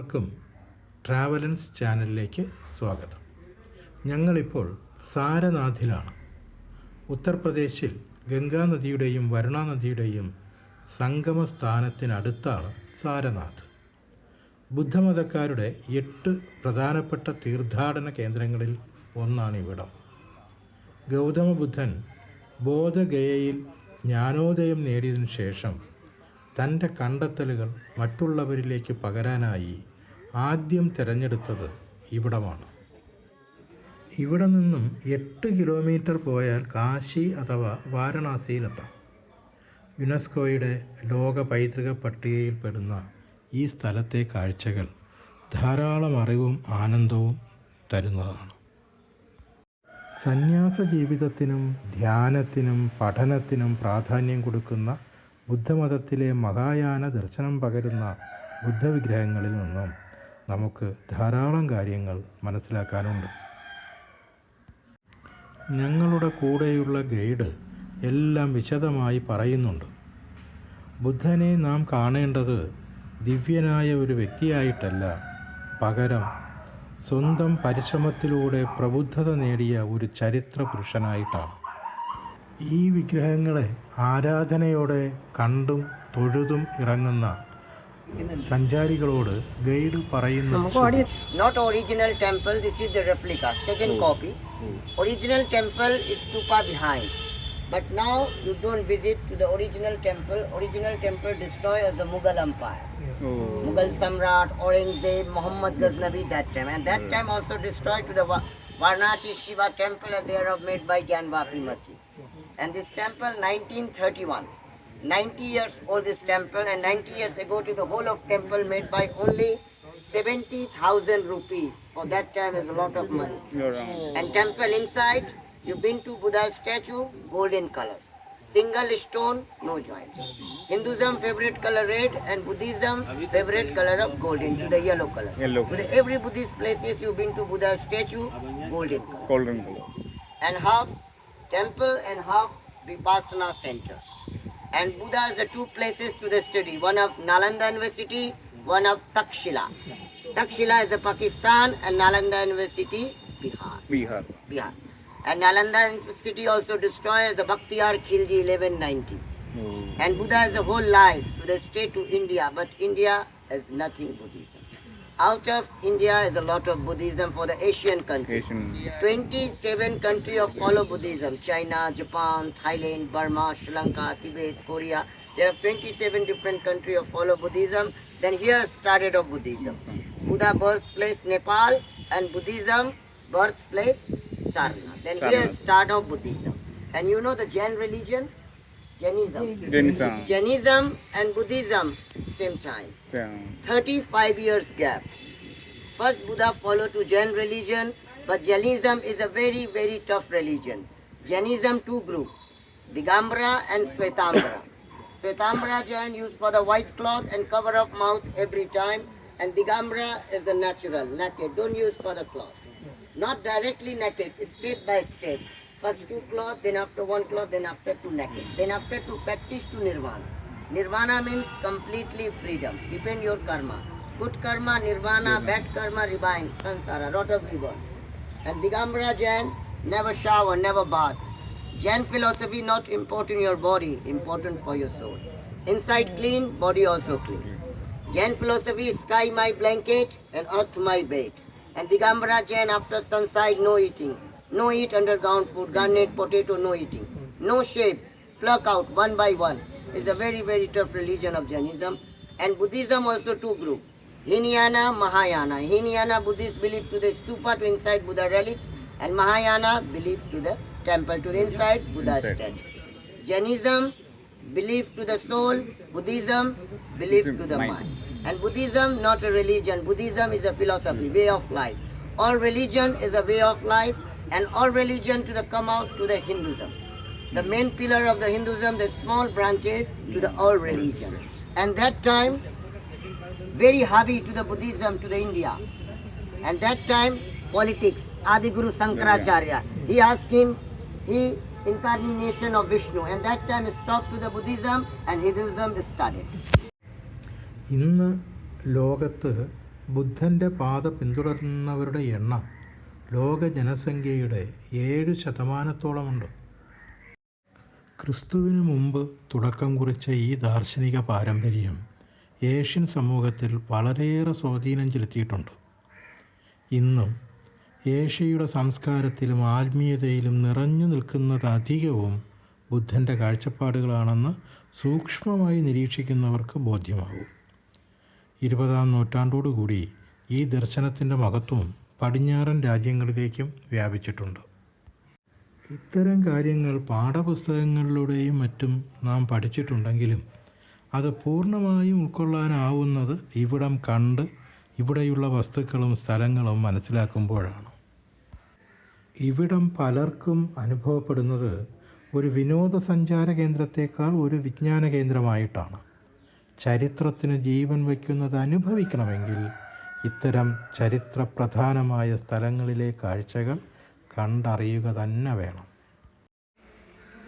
എല്ലാവർക്കും ട്രാവലൻസ് ചാനലിലേക്ക് സ്വാഗതം. ഞങ്ങളിപ്പോൾ സാരനാഥിലാണ്. ഉത്തർപ്രദേശിൽ ഗംഗാനദിയുടെയും വരുണ നദിയുടെയും സംഗമ സ്ഥാനത്തിനടുത്താണ് സാരനാഥ്. ബുദ്ധമതക്കാരുടെ 8 പ്രധാനപ്പെട്ട തീർത്ഥാടന കേന്ദ്രങ്ങളിൽ ഒന്നാണിവിടം. ഗൗതമ ബുദ്ധൻ ബോധഗയയിൽ ജ്ഞാനോദയം നേടിയതിനു ശേഷം തൻ്റെ കണ്ടെത്തലുകൾ മറ്റുള്ളവരിലേക്ക് പകരാനായി ആദ്യം തിരഞ്ഞെടുത്തത് ഇവിടമാണ്. ഇവിടെ നിന്നും 8 കിലോമീറ്റർ പോയാൽ കാശി അഥവാ വാരണാസിയിലെത്താം. യുനെസ്കോയുടെ ലോക പൈതൃക പട്ടികയിൽപ്പെടുന്ന ഈ സ്ഥലത്തെ കാഴ്ചകൾ ധാരാളം അറിവും ആനന്ദവും തരുന്നതാണ്. സന്യാസ ജീവിതത്തിനും ധ്യാനത്തിനും പഠനത്തിനും പ്രാധാന്യം കൊടുക്കുന്ന ബുദ്ധമതത്തിലെ മഹായാന ദർശനം പകരുന്ന ബുദ്ധവിഗ്രഹങ്ങളിൽ നിന്നും നമുക്ക് ധാരാളം കാര്യങ്ങൾ മനസ്സിലാക്കാനുണ്ട്. ഞങ്ങളുടെ കൂടെയുള്ള ഗൈഡ് എല്ലാം വിശദമായി പറയുന്നുണ്ട്. ബുദ്ധനെ നാം കാണേണ്ടത് ദിവ്യനായ ഒരു വ്യക്തിയായിട്ടല്ല, പകരം സ്വന്തം പരിശ്രമത്തിലൂടെ പ്രബുദ്ധത നേടിയ ഒരു ചരിത്ര പുരുഷനായിട്ടാണ്. ഈ വിഗ്രഹങ്ങളെ ആരാധനയോടെ കണ്ടും തൊഴുതും ഇറങ്ങുന്ന സഞ്ചാരികളോട് ഗൈഡ് പറയുന്നു. Not original temple, this is the replica, second copy. Original temple is stupa behind. But now you don't visit to the original temple. Original temple destroyed as the Mughal Empire. Mughal Samrat, Aurangzeb, Muhammad Ghaznavi that time. And that time also destroyed to the Varanasi Shiva temple, and they are made by Gyanvapi Masjid. And this temple 1931. 90 years old this temple, and 90 years ago to the whole of temple made by only 70,000 rupees. For that time is a lot of money. And temple inside, you've been to Buddha's statue, golden color. Single stone, no joints. Hinduism favorite color red, and Buddhism favorite color of golden, to the yellow color. To the every Buddhist places you've been to Buddha's statue, golden color. And half temple and half Vipassana center. And Buddha is the 2 places to the study. One of Nalanda University, one of Takshila. Takshila is the Pakistan, and Nalanda University, Bihar. And Nalanda University also destroyed as the Bakhtiyar Khilji 1190. And Buddha is the whole life to the state to India, but India is nothing Buddhism. Out of India is a lot of Buddhism for the Asian countries. 27 countries of follow Buddhism. China, Japan, Thailand, Burma, Sri Lanka, Tibet, Korea. There are 27 different countries of follow Buddhism. Then here started of Buddhism. Buddha birthplace Nepal, and Buddhism birthplace Sarnath. Then here start of Buddhism. And you know the Jain religion? Jainism and Buddhism same time. 35 years gap. First Buddha followed to Jain religion, but Jainism is a very, very tough religion. Jainism 2 group, Digambara and Shvetambara. Shvetambara Jain used for the white cloth and cover up mouth every time, and Digambara is the natural, naked, don't use for the cloth. Not directly naked, step by step. First 2 cloth, then after 1 cloth, then after 2 naked. Then after 2 practice to Nirvana. Nirvana means completely freedom. Depend your karma. Good karma, Nirvana, bad karma, rebind, Sansara, lot of rebirth. And Digambara Jain, never shower, never bath. Jain philosophy not important your body, important for your soul. Inside clean, body also clean. Jain philosophy, sky my blanket and earth my bed. And Digambara Jain, after sunset, no eating. No eat underground food, garnet, potato, no eating. No shape, pluck out one by one. It's a very, very tough religion of Jainism. And Buddhism also 2 groups. Hinayana, Mahayana. Hinayana Buddhists believe to the stupa, to inside Buddha relics. And Mahayana believe to the temple, to the inside Buddha statue. Jainism believe to the soul. Buddhism believe to the mind. And Buddhism not a religion. Buddhism is a philosophy, way of life. All religion is a way of life. And all religion to the come out to the Hinduism. The main pillar of the Hinduism, the small branches to the all religion. And that time, very heavy to the Buddhism, to the India. And that time, politics, Adi Guru Sankaracharya. He asked him, he incarnation of Vishnu. And that time stopped to the Buddhism, and Hinduism started. ഇന്ന് ലോകത്ത് ബുദ്ധൻ്റെ പാത പിന്തുടരുന്നവരുടെ എണ്ണം ലോക ജനസംഖ്യയുടെ 7%. ക്രിസ്തുവിന് മുമ്പ് തുടക്കം കുറിച്ച ഈ ദാർശനിക പാരമ്പര്യം ഏഷ്യൻ സമൂഹത്തിൽ വളരെയേറെ സ്വാധീനം ചെലുത്തിയിട്ടുണ്ട്. ഇന്നും ഏഷ്യയുടെ സംസ്കാരത്തിലും ആത്മീയതയിലും നിറഞ്ഞു നിൽക്കുന്നതധികവും ബുദ്ധൻ്റെ കാഴ്ചപ്പാടുകളാണെന്ന് സൂക്ഷ്മമായി നിരീക്ഷിക്കുന്നവർക്ക് ബോധ്യമാകും. 20-ാം നൂറ്റാണ്ടോടുകൂടി ഈ ദർശനത്തിൻ്റെ മഹത്വം പടിഞ്ഞാറൻ രാജ്യങ്ങളിലേക്കും വ്യാപിച്ചിട്ടുണ്ട്. ഇത്തരം കാര്യങ്ങൾ പാഠപുസ്തകങ്ങളിലൂടെയും മറ്റും നാം പഠിച്ചിട്ടുണ്ടെങ്കിലും അത് പൂർണ്ണമായും ഉൾക്കൊള്ളാനാവുന്നത് ഇവിടം കണ്ട് ഇവിടെയുള്ള വസ്തുക്കളും സ്ഥലങ്ങളും മനസ്സിലാക്കുമ്പോഴാണ്. ഇവിടം പലർക്കും അനുഭവപ്പെടുന്നത് ഒരു വിനോദസഞ്ചാര കേന്ദ്രത്തേക്കാൾ ഒരു വിജ്ഞാന കേന്ദ്രമായിട്ടാണ്. ചരിത്രത്തിന് ജീവൻ വയ്ക്കുന്നത് അനുഭവിക്കണമെങ്കിൽ ഇത്തരം ചരിത്രപ്രധാനമായ സ്ഥലങ്ങളിലെ കാഴ്ചകൾ കണ്ടറിയുക തന്നെ വേണം.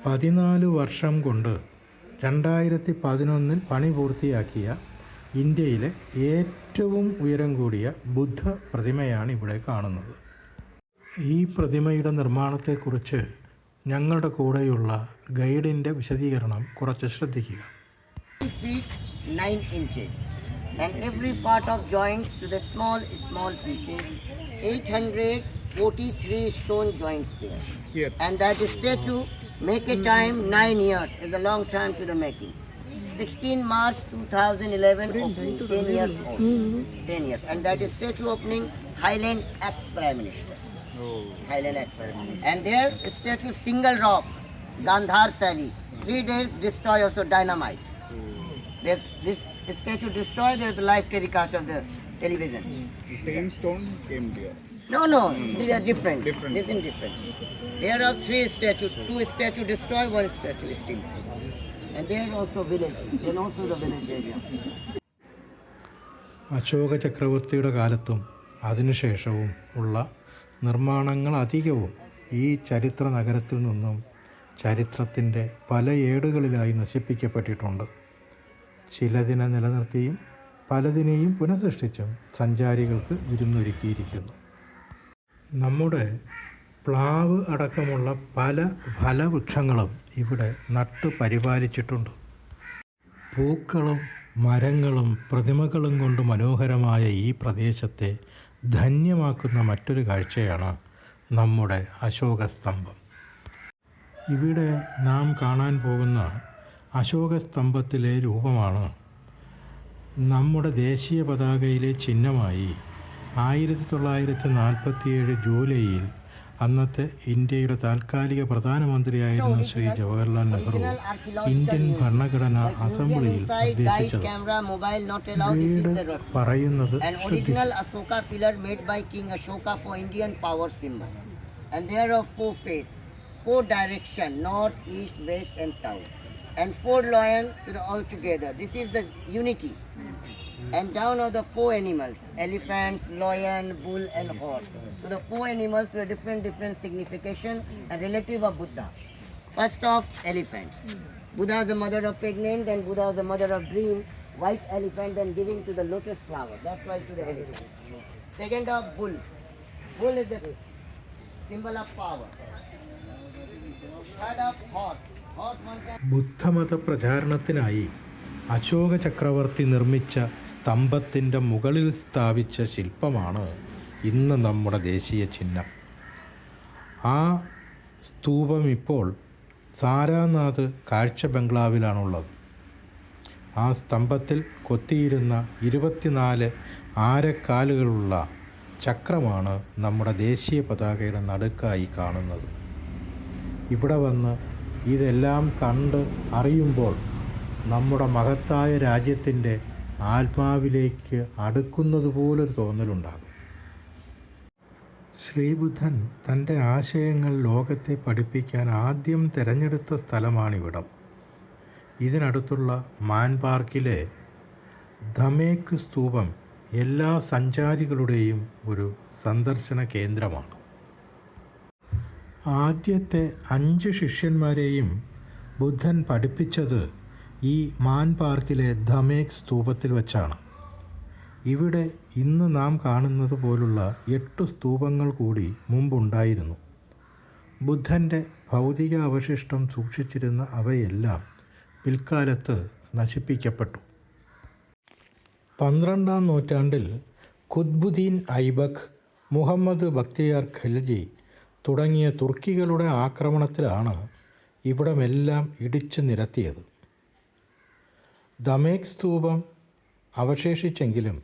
14 വർഷം കൊണ്ട് 2011 പണി പൂർത്തിയാക്കിയ ഇന്ത്യയിലെ ഏറ്റവും ഉയരം കൂടിയ ബുദ്ധ പ്രതിമയാണ് ഇവിടെ കാണുന്നത്. ഈ പ്രതിമയുടെ നിർമ്മാണത്തെക്കുറിച്ച് ഞങ്ങളുടെ കൂടെയുള്ള ഗൈഡിൻ്റെ വിശദീകരണം കുറച്ച് ശ്രദ്ധിക്കുക. 3 feet 9 inches and every part of joints to the small pieces, 843 stone joints there. Here. And that statue make a time 9 years is a long time to the making. 16 March 2011 opening, 10 years old. 10 years. And that is statue opening Thailand ex-Prime Minister. Thailand ex-Prime Minister. And there statue single rock, Gandhar Sali. 3 days destroy also dynamite. This statue destroyed, there is the live telecast of the television. The same stone came there. No, these are different. Different. This is different. There are 3 statues, 2 statues destroyed, 1 statue is still. And there also village, then also the village area. Ashoka ചക്രവർത്തിയുടെ കാലത്തും അതിനുശേഷവും ഉള്ള നിർമ്മാണങ്ങൾ അധികവും ഈ ചരിത്ര നഗരത്തിൽ നിന്നും ചരിത്രത്തിൻ്റെ പല ഏടുകളിലായി നശിപ്പിക്കപ്പെട്ടിട്ടുണ്ട്. ചിലതിനെ നിലനിർത്തിയും പലതിനെയും പുനഃസൃഷ്ടിച്ചും സഞ്ചാരികൾക്ക് വിരുന്നൊരുക്കിയിരിക്കുന്നു. നമ്മുടെ പ്ലാവ് അടക്കമുള്ള പല ഫലവൃക്ഷങ്ങളും ഇവിടെ നട്ടു പരിപാലിച്ചിട്ടുണ്ട്. പൂക്കളും മരങ്ങളും പ്രതിമകളും കൊണ്ട് മനോഹരമായ ഈ പ്രദേശത്തെ ധന്യമാക്കുന്ന മറ്റൊരു കാഴ്ചയാണ് നമ്മുടെ അശോകസ്തംഭം. ഇവിടെ നാം കാണാൻ പോകുന്ന അശോകസ്തംഭത്തിലെ രൂപമാണ് നമ്മുടെ ദേശീയ പതാകയിലെ ചിഹ്നമായി 1947 ജൂലൈയിൽ അന്നത്തെ ഇന്ത്യയുടെ താൽക്കാലിക പ്രധാനമന്ത്രിയായിരുന്ന ശ്രീ ജവഹർലാൽ നെഹ്റു ഇന്ത്യൻ ഭരണഘടനാ അസംബ്ലിയിൽ നിർദ്ദേശിച്ചത്. ഗൈഡ് പറയുന്നത് original Ashoka pillar made by King Ashoka for Indian power symbol. And there are 4 faces, 4 direction, north, east, west and south. And 4 lion to the all together. This is the unity. And down are the 4 animals, elephants, lion, bull and horse. So the 4 animals were different signification and relative of Buddha. First of elephants. Buddha is the mother of pregnant, then Buddha is the mother of dream. White elephant then giving to the lotus flower. That's why to the elephant. Second of bull. Bull is the symbol of power. Third of horse. ബുദ്ധമത പ്രചാരണത്തിനായി അശോക ചക്രവർത്തി നിർമ്മിച്ച സ്തംഭത്തിൻ്റെ മുകളിൽ സ്ഥാപിച്ച ശില്പമാണ് ഇന്ന് നമ്മുടെ ദേശീയ ചിഹ്നം. ആ സ്തൂപം ഇപ്പോൾ സാരാനാഥ് കാഴ്ച ബംഗ്ലാവിലാണുള്ളത്. ആ സ്തംഭത്തിൽ കൊത്തിയിരുന്ന 24 ആരക്കാലുകളുള്ള ചക്രമാണ് നമ്മുടെ ദേശീയ പതാകയുടെ നടുക്കായി കാണുന്നത്. ഇവിടെ വന്ന് ഇതെല്ലാം കണ്ട് അറിയുമ്പോൾ നമ്മുടെ മഹത്തായ രാജ്യത്തിൻ്റെ ആത്മാവിലേക്ക് അടുക്കുന്നത് പോലൊരു തോന്നലുണ്ടാകും. ശ്രീബുദ്ധൻ തൻ്റെ ആശയങ്ങൾ ലോകത്തെ പഠിപ്പിക്കാൻ ആദ്യം തിരഞ്ഞെടുത്ത സ്ഥലമാണിവിടം. ഇതിനടുത്തുള്ള മാൻ പാർക്കിലെ ധമേക് സ്തൂപം എല്ലാ സഞ്ചാരികളുടെയും ഒരു സന്ദർശന കേന്ദ്രമാണ്. ആദ്യത്തെ 5 ശിഷ്യന്മാരെയും ബുദ്ധൻ പഠിപ്പിച്ചത് ഈ മാൻ പാർക്കിലെ ധമേക് സ്തൂപത്തിൽ വച്ചാണ്. ഇവിടെ ഇന്ന് നാം കാണുന്നത് പോലുള്ള 8 സ്തൂപങ്ങൾ കൂടി മുമ്പുണ്ടായിരുന്നു. ബുദ്ധൻ്റെ ഭൗതിക അവശിഷ്ടം സൂക്ഷിച്ചിരുന്ന അവയെല്ലാം പിൽക്കാലത്ത് നശിപ്പിക്കപ്പെട്ടു. 12-ാം നൂറ്റാണ്ടിൽ ഖുത്ബുദ്ദീൻ ഐബക്ക്, മുഹമ്മദ് ബക്തിയാർ ഖിൽജി തുടങ്ങിയ തുർക്കികളുടെ ആക്രമണത്തിലാണ് ഇവിടമെല്ലാം ഇടിച്ചു നിരത്തിയത്. ദമേക് സ്തൂപം അവശേഷിച്ചെങ്കിലും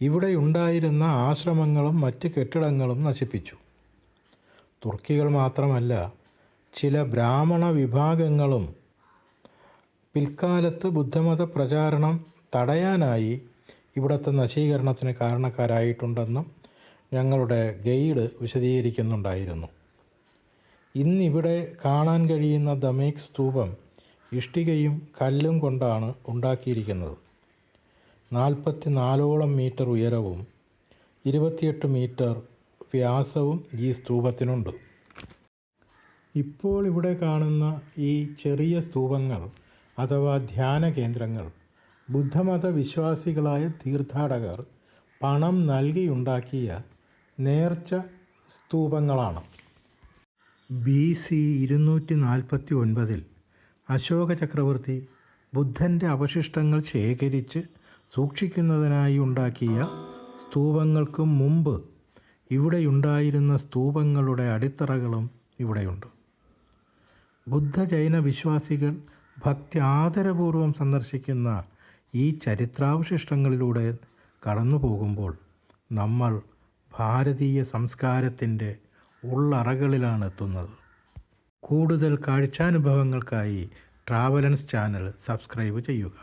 ഇവിടെയുണ്ടായിരുന്ന ആശ്രമങ്ങളും മറ്റ് കെട്ടിടങ്ങളും നശിപ്പിച്ചു. തുർക്കികൾ മാത്രമല്ല, ചില ബ്രാഹ്മണ വിഭാഗങ്ങളും പിൽക്കാലത്ത് ബുദ്ധമത പ്രചാരണം തടയാനായി ഇവിടുത്തെ നശീകരണത്തിന് കാരണക്കാരായിട്ടുണ്ടെന്നും ഞങ്ങളുടെ ഗൈഡ് വിശദീകരിക്കുന്നുണ്ടായിരുന്നു. ഇന്നിവിടെ കാണാൻ കഴിയുന്ന ദമേക് സ്തൂപം ഇഷ്ടികയും കല്ലും കൊണ്ടാണ് ഉണ്ടാക്കിയിരിക്കുന്നത്. 44ഓളം മീറ്റർ ഉയരവും 28 മീറ്റർ വ്യാസവും ഈ സ്തൂപത്തിനുണ്ട്. ഇപ്പോൾ ഇവിടെ കാണുന്ന ഈ ചെറിയ സ്തൂപങ്ങൾ അഥവാ ധ്യാന കേന്ദ്രങ്ങൾ ബുദ്ധമത വിശ്വാസികളായ തീർത്ഥാടകർ പണം നൽകിയുണ്ടാക്കിയ നേർച്ച സ്തൂപങ്ങളാണ്. BC 249 അശോക ചക്രവർത്തി ബുദ്ധൻ്റെ അവശിഷ്ടങ്ങൾ ശേഖരിച്ച് സൂക്ഷിക്കുന്നതിനായി ഉണ്ടാക്കിയ സ്തൂപങ്ങൾക്ക് മുമ്പ് ഇവിടെയുണ്ടായിരുന്ന സ്തൂപങ്ങളുടെ അടിത്തറകളും ഇവിടെയുണ്ട്. ബുദ്ധ-ജൈന വിശ്വാസികൾ ഭക്തി ആദരപൂർവ്വം സന്ദർശിക്കുന്ന ഈ ചരിത്രാവശിഷ്ടങ്ങളിലൂടെ കടന്നു പോകുമ്പോൾ നമ്മൾ ഭാരതീയ സംസ്കാരത്തിൻ്റെ ഉള്ളറകളിലാണ് എത്തുന്നത്. കൂടുതൽ കാഴ്ചാനുഭവങ്ങൾക്കായി ട്രാവലൻസ് ചാനൽ സബ്സ്ക്രൈബ് ചെയ്യുക.